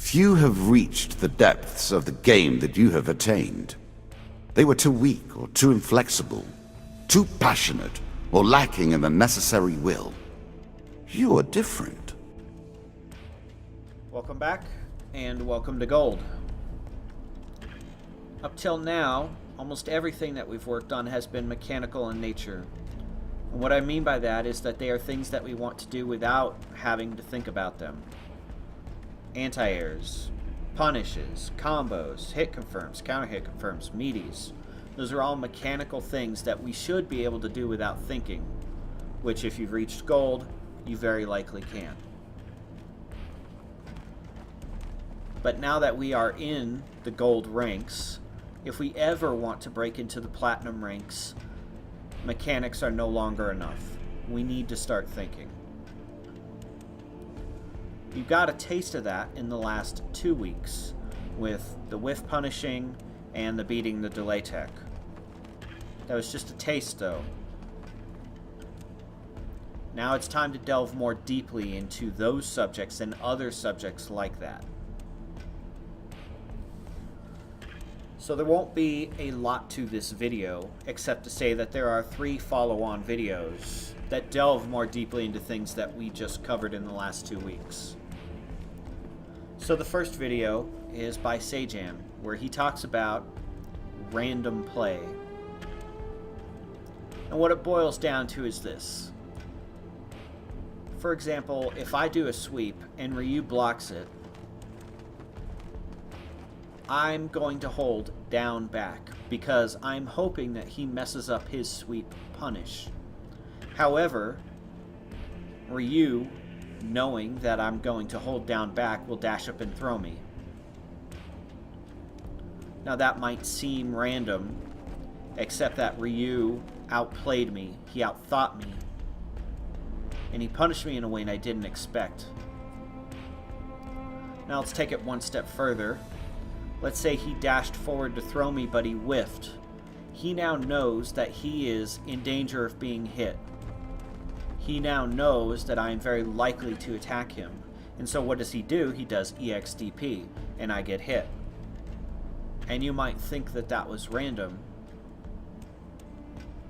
Few have reached the depths of the game that you have attained. They were too weak or too inflexible, too passionate or lacking in the necessary will. You are different. Welcome back, and welcome to Gold. Up till now, almost everything that we've worked on has been mechanical in nature. And what I mean by that is that they are things that we want to do without having to think about them. Anti-airs, punishes, combos, hit confirms, counter hit confirms, meaties. Those are all mechanical things that we should be able to do without thinking, which if you've reached Gold, you very likely can. But now that we are in the Gold ranks, if we ever want to break into the Platinum ranks, mechanics are no longer enough. We need to start thinking. You got a taste of that in the last 2 weeks with the whiff punishing and the beating the delay tech. That was just a taste though. Now it's time to delve more deeply into those subjects and other subjects like that. So there won't be a lot to this video, except to say that there are 3 follow-on videos that delve more deeply into things that we just covered in the last 2 weeks. So the first video is by Sajam, where he talks about random play. And what it boils down to is this. For example, if I do a sweep and Ryu blocks it, I'm going to hold down back because I'm hoping that he messes up his sweep punish. However, Ryu, knowing that I'm going to hold down back, will dash up and throw me. Now that might seem random, except that Ryu outplayed me, he outthought me, and he punished me in a way I didn't expect. Now let's take it one step further. Let's say he dashed forward to throw me, but he whiffed. He now knows that he is in danger of being hit. He now knows that I am very likely to attack him. And so what does he do? He does EXDP, and I get hit. And you might think that that was random,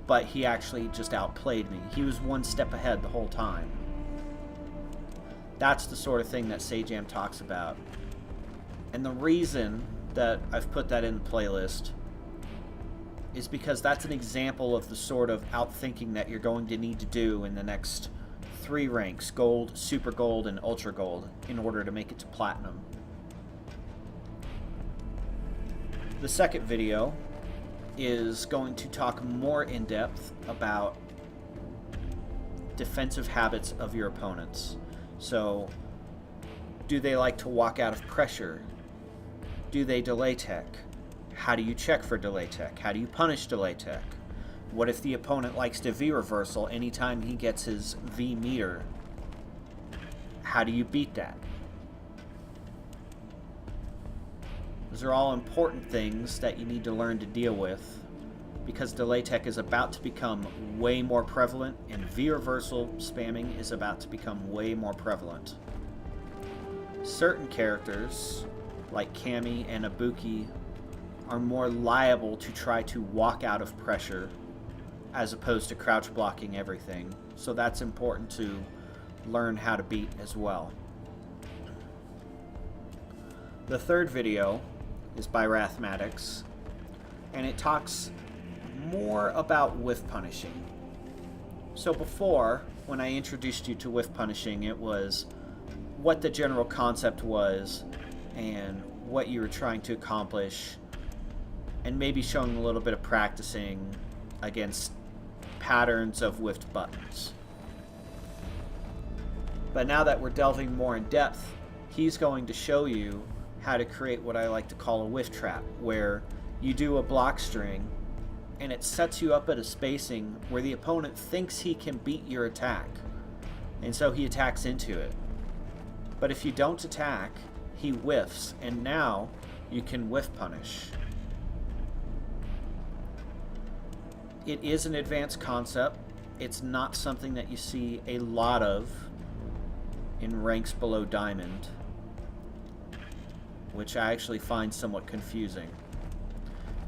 but he actually just outplayed me. He was one step ahead the whole time. That's the sort of thing that Sajam talks about. And the reason that I've put that in the playlist is because that's an example of the sort of outthinking that you're going to need to do in the next 3 ranks, Gold, Super Gold, and Ultra Gold, in order to make it to Platinum. The second video is going to talk more in depth about defensive habits of your opponents. So, do they like to walk out of pressure? Do they delay tech? How do you check for delay tech? How do you punish delay tech? What if the opponent likes to V reversal anytime he gets his V meter? How do you beat that? Those are all important things that you need to learn to deal with, because delay tech is about to become way more prevalent and V reversal spamming is about to become way more prevalent. Certain characters like Cammy and Ibuki are more liable to try to walk out of pressure as opposed to crouch blocking everything. So that's important to learn how to beat as well. The third video is by Wrathmatics, and it talks more about whiff punishing. So before, when I introduced you to whiff punishing, it was what the general concept was and what you were trying to accomplish, and maybe showing a little bit of practicing against patterns of whiffed buttons. But now that we're delving more in depth, he's going to show you how to create what I like to call a whiff trap, where you do a block string and it sets you up at a spacing where the opponent thinks he can beat your attack, and so he attacks into it. But if you don't attack, he whiffs, and now you can whiff punish. It is an advanced concept. It's not something that you see a lot of in ranks below Diamond. which I actually find somewhat confusing,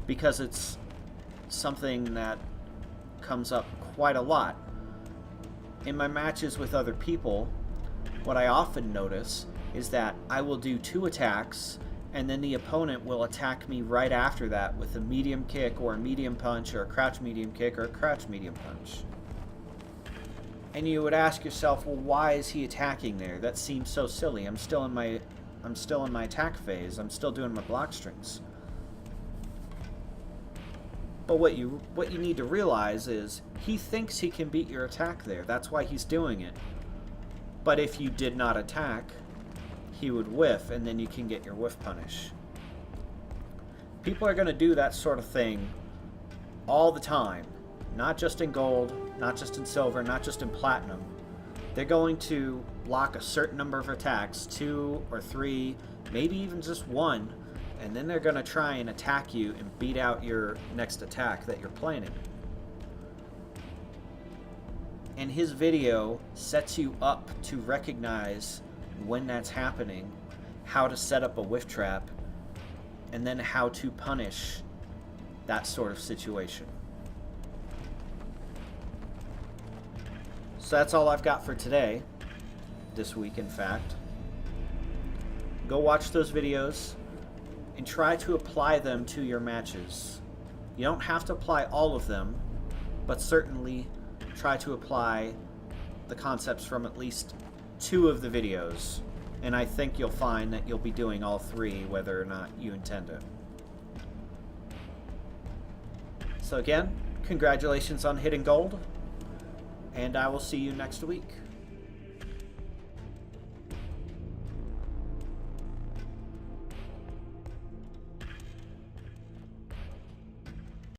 because it's something that comes up quite a lot. In my matches with other people, what I often notice is that I will do 2 attacks, and then the opponent will attack me right after that with a medium kick or a medium punch or a crouch medium kick or a crouch medium punch. And you would ask yourself, well, why is he attacking there? That seems so silly. I'm still in my attack phase. I'm still doing my block strings. But what you need to realize is he thinks he can beat your attack there. That's why he's doing it. But if you did not attack, he would whiff, and then you can get your whiff punish. People are going to do that sort of thing all the time. Not just in gold, not just in silver, not just in platinum. They're going to block a certain number of attacks, 2 or 3, maybe even just 1, and then they're going to try and attack you and beat out your next attack that you're planning. And his video sets you up to recognize when that's happening, how to set up a whiff trap, and then how to punish that sort of situation. So that's all I've got for today, this week in fact. Go watch those videos and try to apply them to your matches. You don't have to apply all of them, but certainly try to apply the concepts from at least 2 of the videos, and I think you'll find that you'll be doing all 3 whether or not you intend it. So again, congratulations on hitting gold, and I will see you next week.